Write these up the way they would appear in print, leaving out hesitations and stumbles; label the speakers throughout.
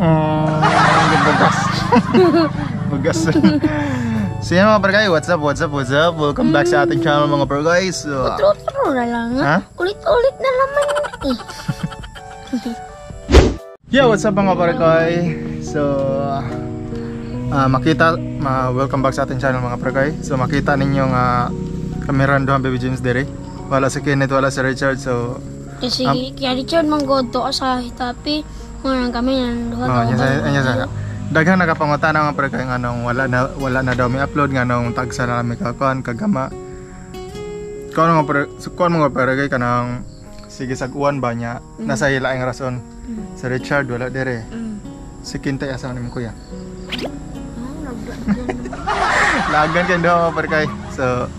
Speaker 1: Bugas. Bugas. So yan mga perkay, what's up? Welcome back sa ating channel mga perkay. So,
Speaker 2: Utro na lang ha? Ulit-ulit na naman eh.
Speaker 1: Yeah, what's up mga perkay? So, welcome back sa ating channel mga perkay. So makita ninyong kami randohan Baby James dere. Wala si Kenneth, wala si Richard. So
Speaker 2: kasi kaya Richard manggoto sa hitapi. Nang kami nanduha.
Speaker 1: Daghang nakapangutana mga perkay nganong wala na daw mi upload nganong tagsa na mi kakuan kagama. Kuan mga perkay kanang sige saguan ba niya nasa ilaing rason. Si Richard wala dere. Si Kintay asa ni mo kuya. Lagan kayo daw mga perkay. So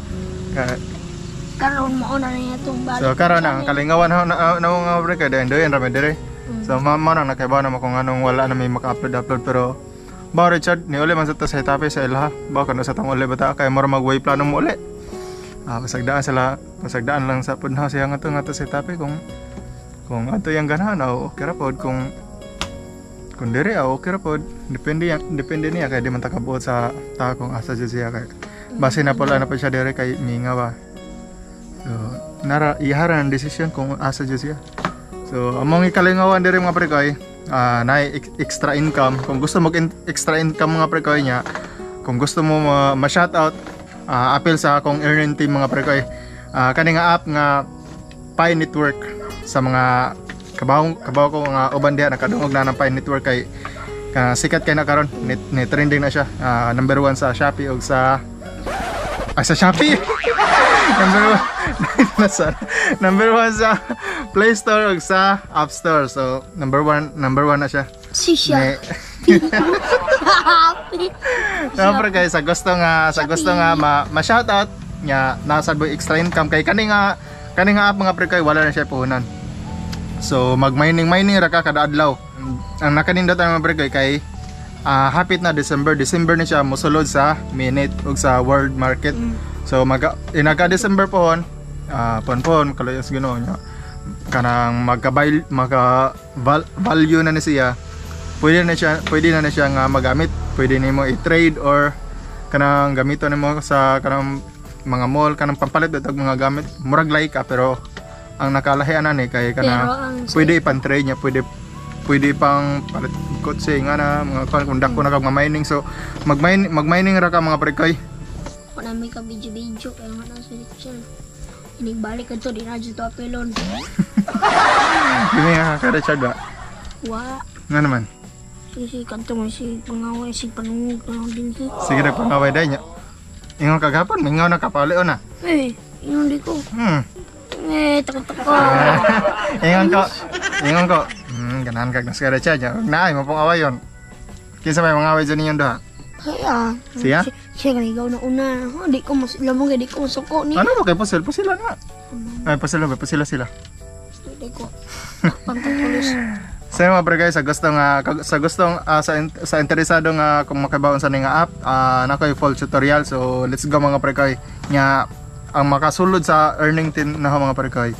Speaker 2: karon mo na niya itong balik.
Speaker 1: So karon ang kalingawan na mga perkay doon rame dere. So mama nang nakaiba naman kung anong wala na may maka-upload pero ba Richard ni uli man sa hitapi sa ilha ba kano sa tang uli bata kay mura magway plano mo uli. Pasagdaan lang sa punha siya nga to sa hitapi kung ato yang ganahan okay ra pod kung diri okay ra pod depende niya kay di man takabuot sa ta kung asa siya kay base na pala na pa siya diri kay minga ba. So nara iharan decision kung asa siya. So among ikalingawan diri mga perkay na extra income kung gusto mag extra income mga perkay niya kung gusto mo ma-shoutout appeal sa akong earning team mga perkay kani nga app nga Pi Network sa mga kabaw ko nga uban diha nakadungog na ng Pi Network kay sikat kay na karon ni trending na siya number 1 sa Shopee ug sa Shopee number 1 sa Play Store ug sa App Store. So number 1 na siya.
Speaker 2: Si siya.
Speaker 1: Siyempre guys, sa gusto nga ma-shoutout nya nasa boy extra income kay kani nga app mga pre kay wala na siya puhunan. So mag-mining ra ka kada adlaw. Ang nakanindot ang mga pre kay hapit na December na siya mosulod sa minute ug sa world market. So December pohon kalayas Ginoo nya kanang value na siya. Pwede na siya nga magamit. Pwede nimo i-trade or kanang gamiton nimo sa kanang mga mall kanang pampalit og mga gamit murag like pero ang nakalahian ni kay kanang pwede ipan-trade niya, pwede pang palit kotse nga na mga kundak ko na kag mining. So mag-mining ra ka mga perkay.
Speaker 2: Wala may ka video kaya nga nasa Richard. Inibalik ka to di na dito apelon.
Speaker 1: Dili nga ka Richard ba?
Speaker 2: Wa.
Speaker 1: Nga naman.
Speaker 2: Si kanto mo si pangaway si panungog na din si.
Speaker 1: Sige na pangaway day niya. Ingon kagapon, mingaw na kapalion na.
Speaker 2: Ingon di ko. Takot.
Speaker 1: Ingon ko. Ganahan kag nas ka Richard niya. Naay mo pong away yon. Kinsa may mga away dyan ninyo doha?
Speaker 2: Kaya.
Speaker 1: Siya?
Speaker 2: Siya ganigaw na una. Di ko lamang di ko masuko ni.
Speaker 1: Ano ba kay pasila na? Ay pasila sila.
Speaker 2: Di ko. Pangtulos.
Speaker 1: Sa mga pre guys, sa interesado nga kung makabaon sa nga app, nakoy full tutorial. So let's go mga pre guys. Nya ang makasulod sa earning tin na mga pre guys.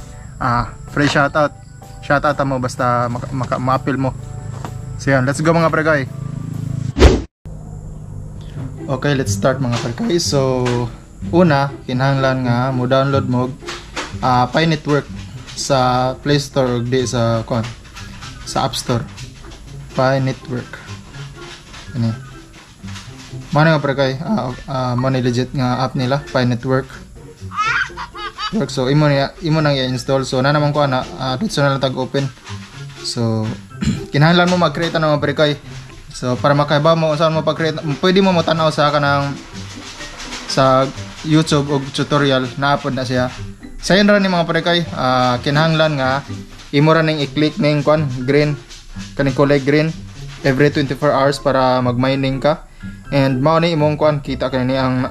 Speaker 1: Free shoutout mo basta ma-appeal mo. So yan, let's go mga pre guys. Okay, let's start mga pre guys. So una, kinahanglan nga mo download mo Pi Network sa Play Store ug di sa App Store. Pi Network. Ini. Mana nga pre kay mo ni legit nga app nila, Pi Network. So imo nang i-install. So na naman ko dito na lang tag-open. So kinahanglan mo mag-create ng mga pre kay. So para makaiba mo saan mo pag-create, pwede mo tan-aw sa kanang sa YouTube og tutorial na upload na siya. Sayon ra ni mga pre kay kinahanglan nga imo ra ning i-click ning green kaning kulay green every 24 hours para mag-mining ka. And mao ni imong kita kani ang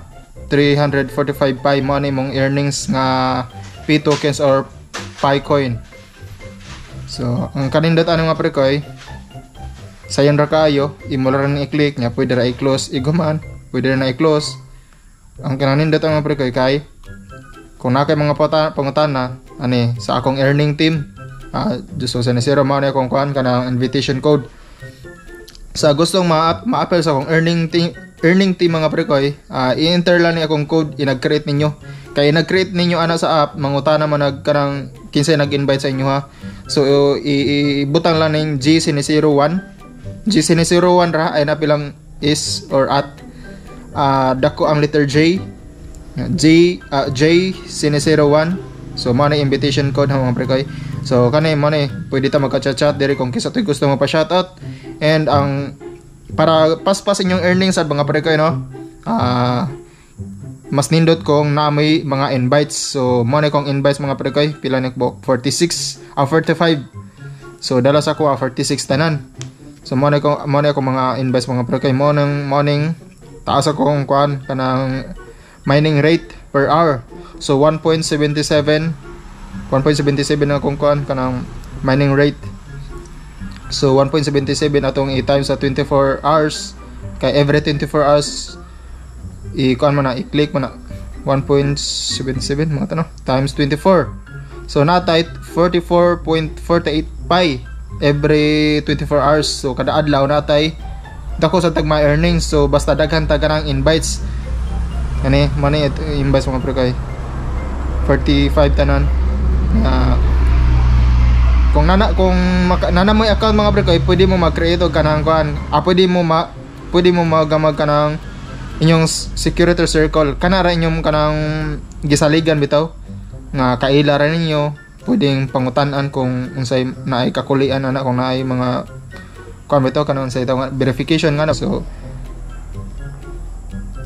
Speaker 1: 345 Pi mo ni imong earnings nga Pi tokens or Pi coin. So ang kanindot ano nga pre kay sayon ra kaayo imo ra ning i-click nya pwede ra i-close iguman pwede ra na i-close. Ang kanindot ang mga pre kay kung na kay mga pangutana ani sa akong earning team just so sa zero mo na akong kanang invitation code sa gustong ma-apply sa akong earning team mga prekoy, i-enter lang ni akong code inag-create ninyo. Kaya nag-create ninyo ana sa app, mangutana man kanang kinsay nag-invite sa inyo ha. So ibutang lang ning GCN01. GCN01 ra ay napilang is or at dako ang letter J. J-Cine01. So mo na invitation code ha mga prekoy. So kanay mo na pwede ta magka-chat diri kung kisa toy gusto mo pa shoutout. And ang para paspas inyong earnings at mga prekoy no. Mas nindot kong na may mga invites. So mo na kong invites mga prekoy, pila na ko 46 45. So dala sa ko 46 tanan. So mo na ko mga invites mga prekoy. Morning taas akong kuan kanang mining rate per hour. So 1.77 na akong kuan kanang mining rate. So 1.77 atong i-times sa 24 hours. Kay every 24 hours i-kuan mo na, i-click mo na 1.77 mga tanong times 24. So natay 44.48 pi every 24 hours. So kada adlaw natay dako sa tag my earnings. So basta daghan ta kanang invites. Kani money invites mga prekoy 45 tanan. Kung nana mo account mga prekoy, pwede mo mag-create og kanang kuan. Pwede mo magamag kanang inyong security circle. Kana ra inyong kanang gisaligan bitaw nga kaila ra ninyo. Pwedeng pangutan-an kung unsay naay kakulian ana, kung naay mga kuan bitaw kanang unsay verification nga. So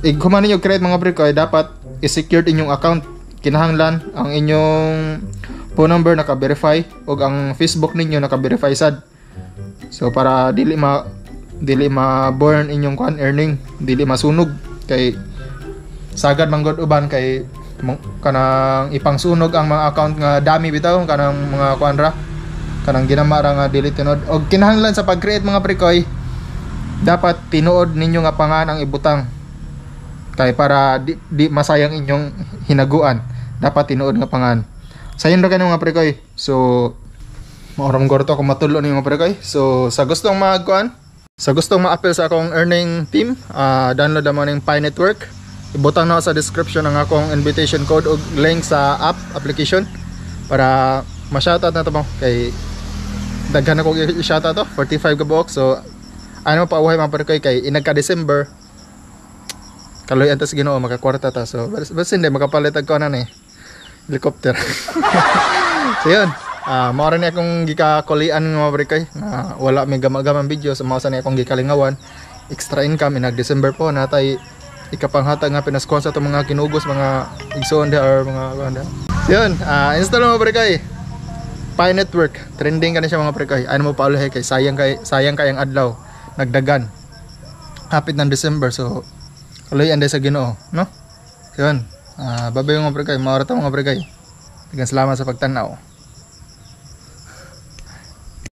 Speaker 1: kuman ninyo create mga prekoy, dapat i-secured inyong account. Kinahanglan ang inyong phone number naka-verify ug ang Facebook ninyo naka-verify sad. So para dili ma-burn inyong kuan earning, dili masunog kay sagad manggod uban kay kanang ipangsunog ang mga account nga dami bitaw kanang mga kuan ra kanang ginamara nga dili tinod. Og kinahanglan sa pag-create mga prekoy, dapat tinuod ninyo nga pangan ang ibutang. Kay para di masayang inyong hinaguan, dapat tinuod nga pangan. Sayon ra kanang mga prekoy. So maoram gorto ko matulo ni mga prekoy. So sa gustong ma-apply sa akong earning team, download mo ning Pi Network. Ibutang na sa description ang akong invitation code o link sa app application para ma-shoutout na to mo. Kay daghan ako i-shoutout to 45 ka buok. So ano pa uhay mga prekoy kay inagka December kaloy antas Ginoo makakwarta ta. So basta hindi makapalit og kuan na helicopter. So yun, mao ni akong gikakulian nga mga prekoy, wala may gamagamang video. So mao sa ni akong gikalingawan extra income inag December po natay ikapanghatag nga pinaskuhan sa itong mga kinugos, mga igsoon or mga kanda. So yun, install mo mga prekoy Pi Network, trending ka na siya mga prekoy. Ano mo paulihay kay sayang kayang adlaw nagdagan hapit ng December. So kaloy anday sa Ginoo no. So yun, babay mga prekoy, maorata mga prekoy. Salamat sa pagtanaw.